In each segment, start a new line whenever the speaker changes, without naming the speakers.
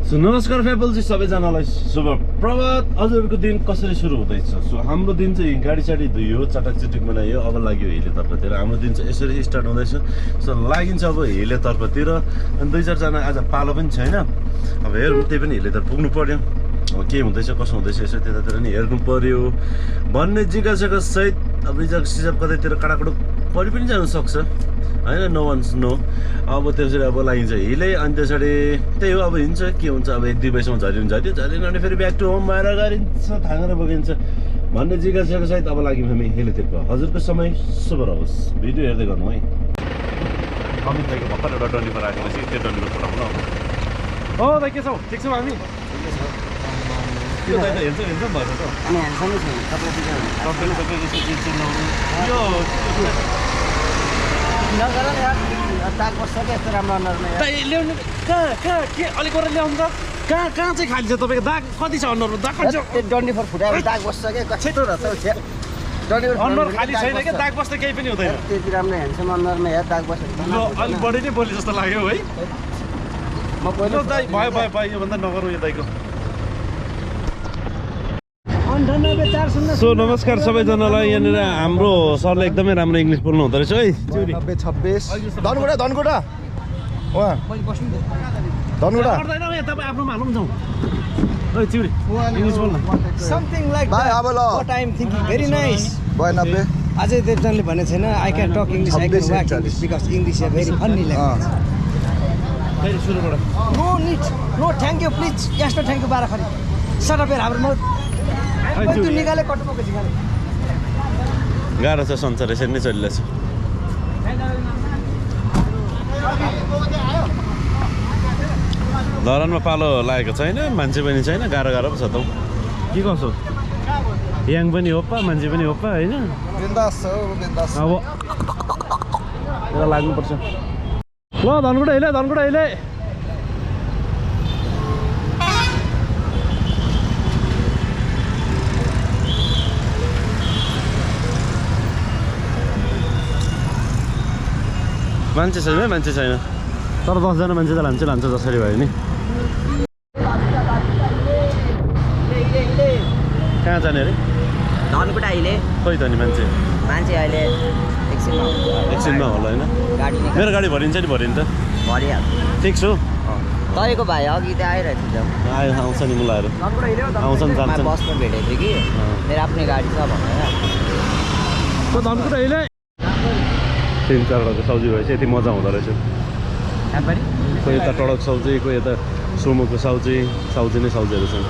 नमस्कार फ्यापलजी सबैजनालाई शुभ प्रभात। हजुरको दिन कसरी सुरु हुँदैछ? हाम्रो दिन चाहिँ गाडी साडी धुयो, चटक बनायो, अब लाग्यो हिले तर्फतिर। हाम्रो दिन चाहिँ यसरी स्टार्ट हुँदैछ। लागिन्छ अब हिले तर्फतिर। अनि 2-4 जना आज पालो पनि छैन। अब हेरौँ, त्यही पनि हिले तर्फ पुग्नु पर्यो। अब के हुँदैछ कसो हुँदैछ यसो त्यतातिर नि हेर्नु पर्यो भन्ने जिज्ञासाको सहित अब रिजर्भ सिजर्भ कतैतिर काडाकुडुक परि पनि जानु सक्छ हैन, नो वान्स नो। अब त्यसरी अब लागिन्छ हिले। अनि त्यसरी त्यही हो, अब हिँड्छ के हुन्छ। अब 1-2 बजीसम्म झरिन्छ, झरिन अनि फेरि ब्याक टु होम भएर गरिन्छ, थाँगेर बगिन्छ भन्ने जिज्ञासाको सहित अब लाग्यौँ हामी हिलेतिर। हजुरको समय शुभ रहोस्। भिडियो हेर्दै गर्नु है। अमित दाइको भर्खर एउटा डन्डीमा राखेपछि त्यो डन्डीमा पठाउनु न। हो दाइ के छौ? ठिक छौ हामी? त्यो दाइ त हेर्छ भएर त
अनि ह्यान्डसमै छ
तपाईँले त यसो चिन्नु यो
नगर यार ताक बस्छ के यस्तो राम्रो अनुहारमा यार।
ल्याउनु कहाँ के अलिक गरेर ल्याउनु त। कहाँ चाहिँ खाली छ तपाईँको? दाग कति छ अनुहारमा? दाग कति छ?
त्यो डन्डी फर फुटाएर दाग बस्छ के कस्तो रहेछ छ्या। डन्डी फर
अनुहार खाली छैन के, दाग बस्दा केही पनि हुँदैन।
त्यति राम्रो ह्यान्डसम अनुहारमा यार दाग बस्छ।
ल अलिक बढी नै बोले जस्तो लाग्यो है।
म पहिलो
दाइ भयो योभन्दा नगरौँ यो दाइको। सो नमस्कार सबैजनालाई। यहाँनिर हाम्रो सरले एकदमै राम्रो इङ्ग्लिस बोल्नु हुँदो रहेछ है।
90-26 धनगुडा वहाँ धनगुडा
तपाईँ आफ्नो मालुम छौँ है चिउरी इङ्ग्लिस बोल्नु।
Something like
भाइ
that.
अब ल
What I am thinking, very nice.
90
Ajay Devjanle भने छैन I can talk English, I can write English because English is a very funny language.
फेरि सुरुबाट
No need, no thank you please. Yes no thank you Bara खरी. Shut up हाम्रो मौत. त्यो निकाले कटुको झिकाले.
गाह्रो छ संसार यसरी नै चलिरहेछ। धरानमा पालो लागेको छैन, मान्छे पनि छैन, गाह्रो पो छ त। के कसो याङ पनि हो पा, मान्छे पनि हो पा होइन।
बिन्दास हो बिन्दास।
अब यता लाग्नुपर्छ। ल धनकुटा हिले मान्छे छैन तर 10 जना मान्छे त लान्छ जसरी भयो नि। कहाँ जाने अरे?
धनकुटा अहिले
खोइ त नि मान्छे
अहिले
एकछिनमा होला होइन। मेरो गाडी भरिन्छ नि भरिन्छ त।
भरिहाल्छ।
ठिक छु।
तपाईँको भाइ अघि त आइरहेको थियो।
आउँछ नि मुलाहरू आउँछ नि जान्छ।
बसमा भेटेको थियो कि मेरो आफ्नै गाडी छ भनेर।
त धनकुटा अहिले 3-4वटाको सब्जी भएपछि यति मजा हुँदो रहेछ। कोही यता टडक सब्जी, कोही यता सुमोको सब्जी नै सब्जीहरू छन्।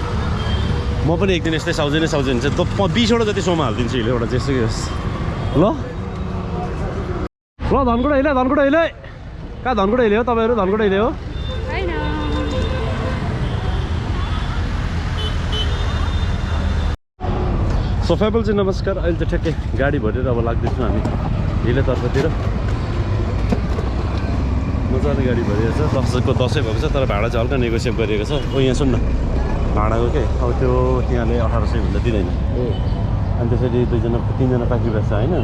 म पनि एक दिन यस्तै सब्जी हुन्छ त 20वटा जति सोमा हालिदिन्छु अहिले एउटा जेसुकै होस्। ल धनकुटा हिले कहाँ धनकुटा हिले हो तपाईँहरू? धनकुटा हिले हो? सो फ्यापल चाहिँ नमस्कार। अहिले चाहिँ ठ्याक्कै गाडी भरेर अब लाग्दैछौँ हामी हिले तर्फतिर। मजाले गाडी भरिएको छ। 10 भएको छ तर भाडा चाहिँ हल्का नेगोसिएट गरिएको छ। यहाँ सुन्न भाडाको के अब त्यो त्यहाँले 1800 भन्दा दिँदैन। अनि त्यसरी 3जना पाखी बस्छ होइन।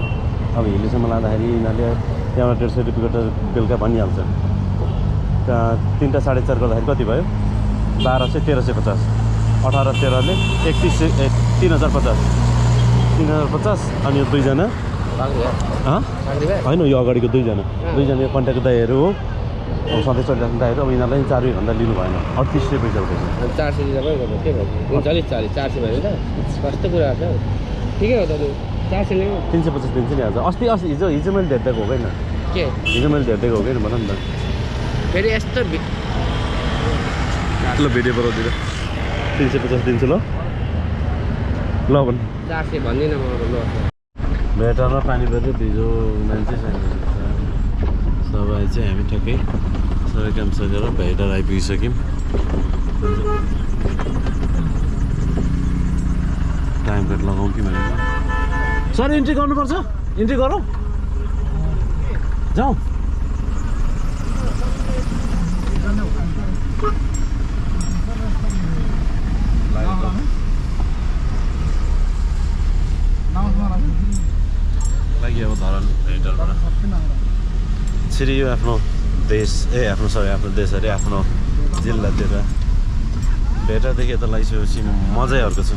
अब हिलेसम्म लाँदाखेरि यिनीहरूले त्यहाँबाट 150 रुपियाँको बेलुका भनिहाल्छ। 3टा 4.5 गर्दाखेरि कति भयो? 1200 1350। 18 13ले 3050 अनि यो 2जना होइन, यो अगाडिको 2जना यो कन्ट्याक्ट दाइहरू हो। अब सधैँ चलिरहेको दाइहरू। अब यिनीहरूलाई 4 भन्दा लिनु भएन। 3800 पैसा उठेछ।
400 दिँदा पनि गर्नु के भयो? 39 40 400 भयो नि त। कस्तो कुरा छ? ठिकै हो त। 400 ल्याउँ
350 दिन्छ नि आज। अस्ति हिजो मैले धेरिदिएको हो कि
के?
हिजो मैले धेरिदिएको हो कि भन नि त।
फेरि यस्तो
ल भिडियो बनाउँदिन 350 दिन्छु ल भन्।
400 भन्दिनँ म अब। ल
भेटरमा पानी पऱ्यो, भिजो मान्छे छैन। सबै चाहिँ हामी ठ्याक्कै सबै काम सकेर भेटर आइपुगिसक्यौँ। टाइम कट लगाउँ कि भनेर। सर इन्ट्री गर्नुपर्छ? इन्ट्री गरौँ जाउँ। लागि अब धरान भेटरबाट छिरियो आफ्नो देश आफ्नो देश अरे आफ्नो जिल्लातिर भेटादेखि यता लागिसकेपछि मजै अर्को छ